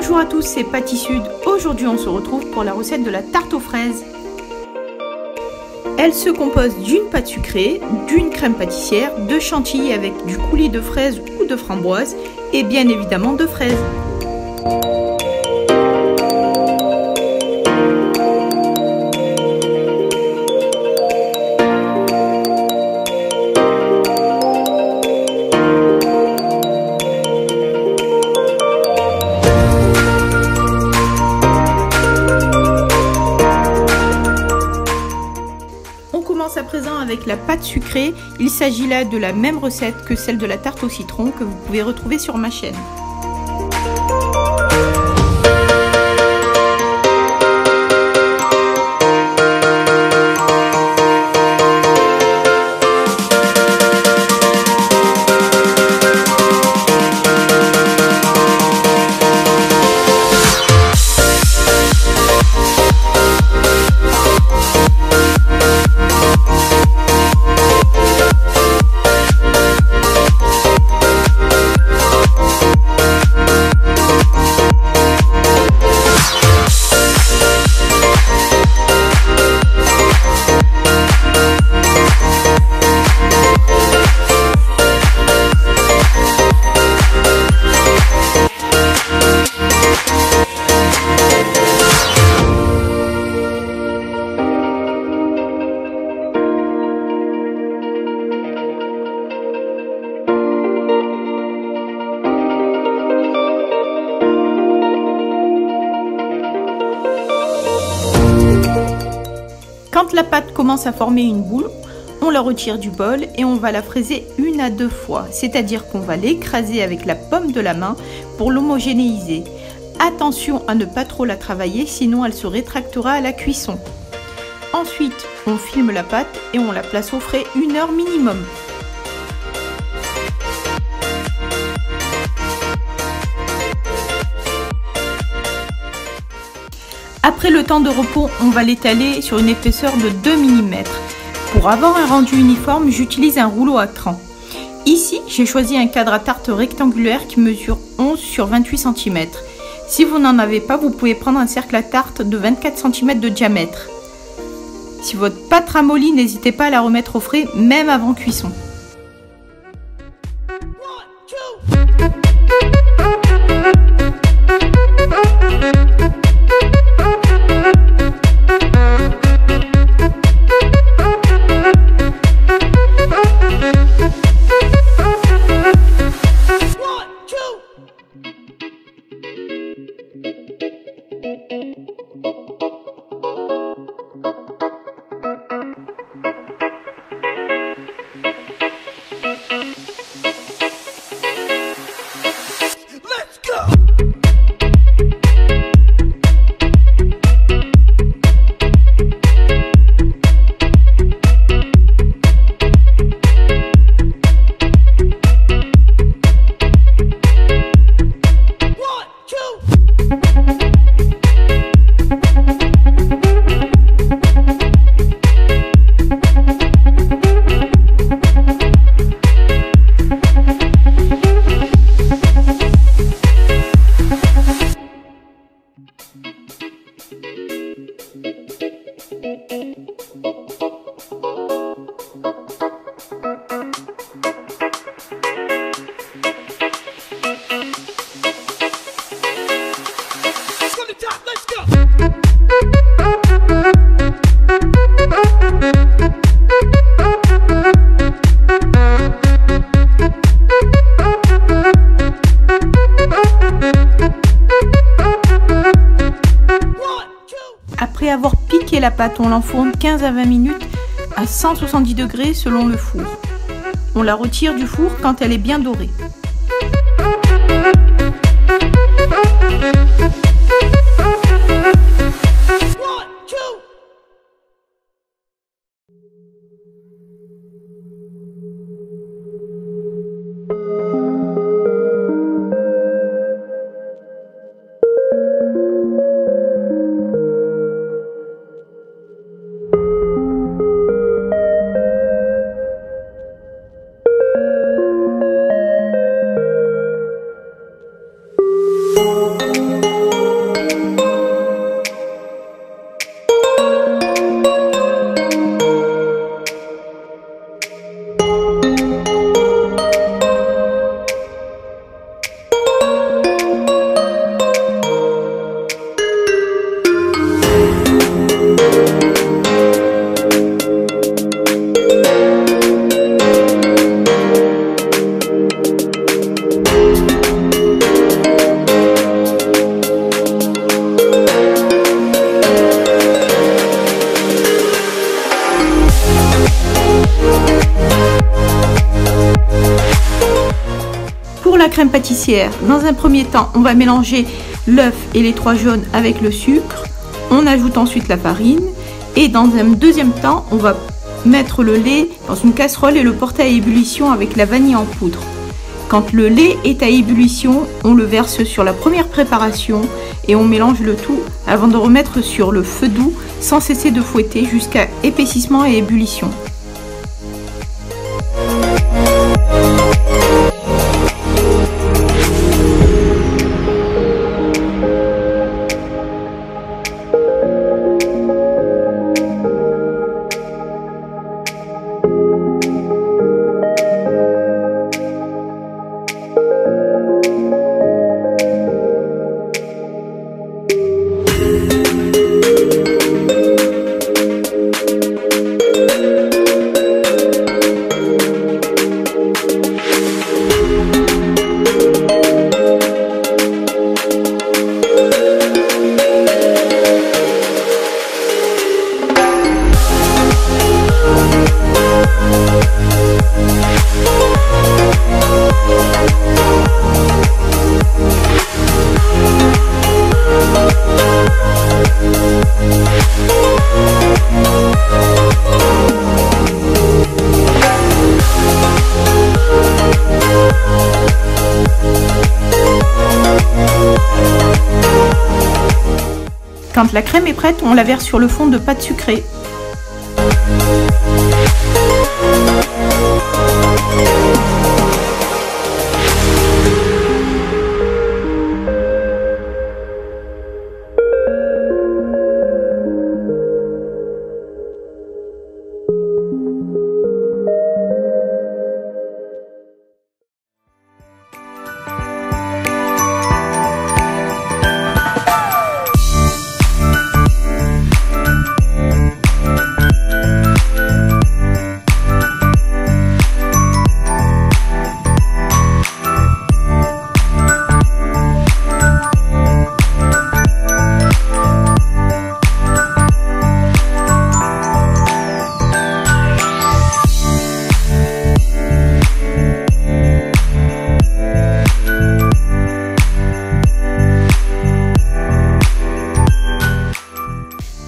Bonjour à tous, c'est Pâtis Sud. Aujourd'hui, on se retrouve pour la recette de la tarte aux fraises. Elle se compose d'une pâte sucrée, d'une crème pâtissière, de chantilly avec du coulis de fraises ou de framboises et bien évidemment de fraises. À présent avec la pâte sucrée, il s'agit là de la même recette que celle de la tarte au citron que vous pouvez retrouver sur ma chaîne. Quand la pâte commence à former une boule, on la retire du bol et on va la fraiser 1 à 2 fois, c'est-à-dire qu'on va l'écraser avec la paume de la main pour l'homogénéiser. Attention à ne pas trop la travailler, sinon elle se rétractera à la cuisson. Ensuite, on filme la pâte et on la place au frais 1 heure minimum. Après le temps de repos, on va l'étaler sur une épaisseur de 2 mm. Pour avoir un rendu uniforme, j'utilise un rouleau à cran. Ici, j'ai choisi un cadre à tarte rectangulaire qui mesure 11 sur 28 cm. Si vous n'en avez pas, vous pouvez prendre un cercle à tarte de 24 cm de diamètre. Si votre pâte ramollit, n'hésitez pas à la remettre au frais, même avant cuisson. Après avoir piqué la pâte, on l'enfourne 15 à 20 minutes à 170 degrés selon le four. On la retire du four quand elle est bien dorée. crème pâtissière. Dans un premier temps, on va mélanger l'œuf et les 3 jaunes avec le sucre. On ajoute ensuite la farine. Et dans un deuxième temps, on va mettre le lait dans une casserole et le porter à ébullition avec la vanille en poudre. Quand le lait est à ébullition, on le verse sur la première préparation et on mélange le tout avant de remettre sur le feu doux sans cesser de fouetter jusqu'à épaississement et ébullition. Quand la crème est prête, on la verse sur le fond de pâte sucrée.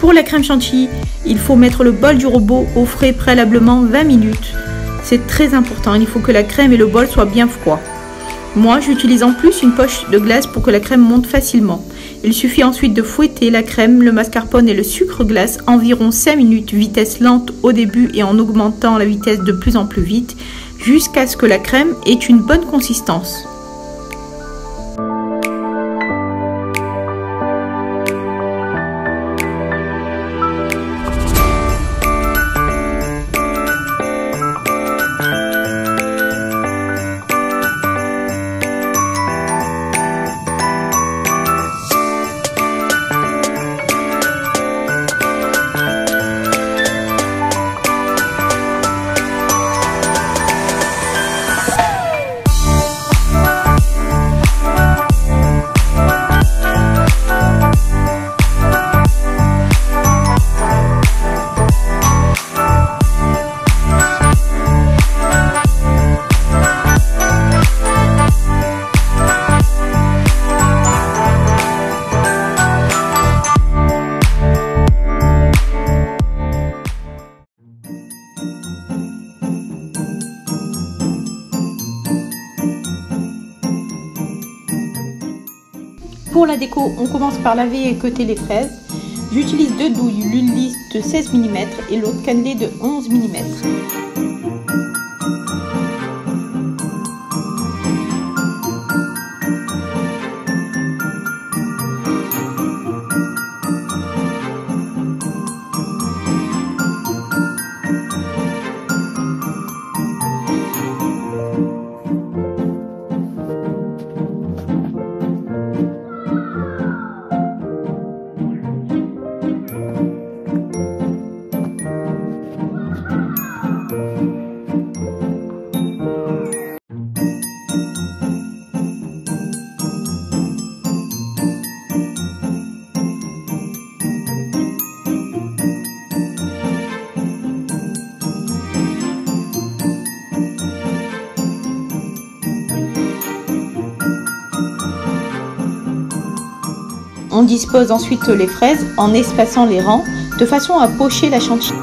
Pour la crème chantilly, il faut mettre le bol du robot au frais préalablement 20 minutes. C'est très important, il faut que la crème et le bol soient bien froids. Moi, j'utilise en plus une poche de glace pour que la crème monte facilement. Il suffit ensuite de fouetter la crème, le mascarpone et le sucre glace environ 5 minutes, vitesse lente au début et en augmentant la vitesse de plus en plus vite, jusqu'à ce que la crème ait une bonne consistance. Pour la déco, on commence par laver et équeuter les fraises. J'utilise 2 douilles, l'une lisse de 16 mm et l'autre cannelée de 11 mm. On dispose ensuite les fraises en espaçant les rangs de façon à pocher la chantilly.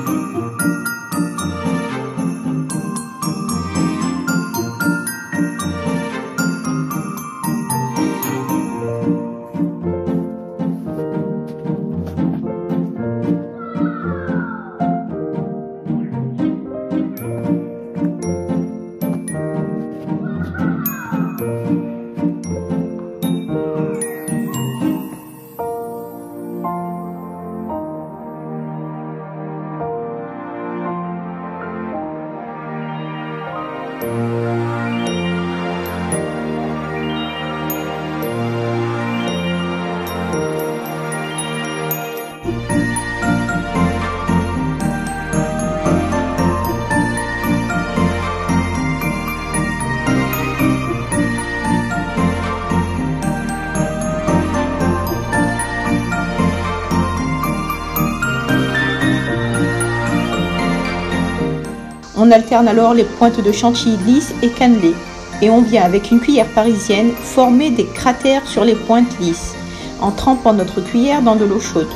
On alterne alors les pointes de chantilly lisses et cannelées et on vient avec une cuillère parisienne former des cratères sur les pointes lisses en trempant notre cuillère dans de l'eau chaude.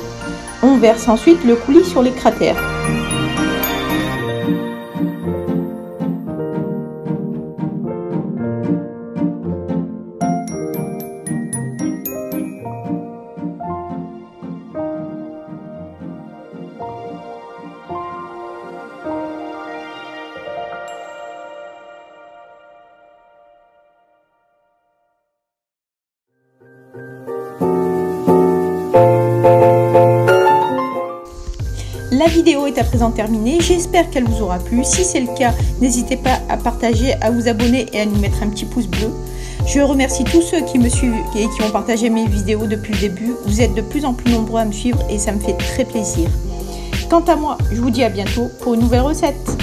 On verse ensuite le coulis sur les cratères. La vidéo est à présent terminée, j'espère qu'elle vous aura plu. Si c'est le cas, n'hésitez pas à partager, à vous abonner et à nous mettre un petit pouce bleu. Je remercie tous ceux qui me suivent et qui ont partagé mes vidéos depuis le début. Vous êtes de plus en plus nombreux à me suivre et ça me fait très plaisir. Quant à moi, je vous dis à bientôt pour une nouvelle recette.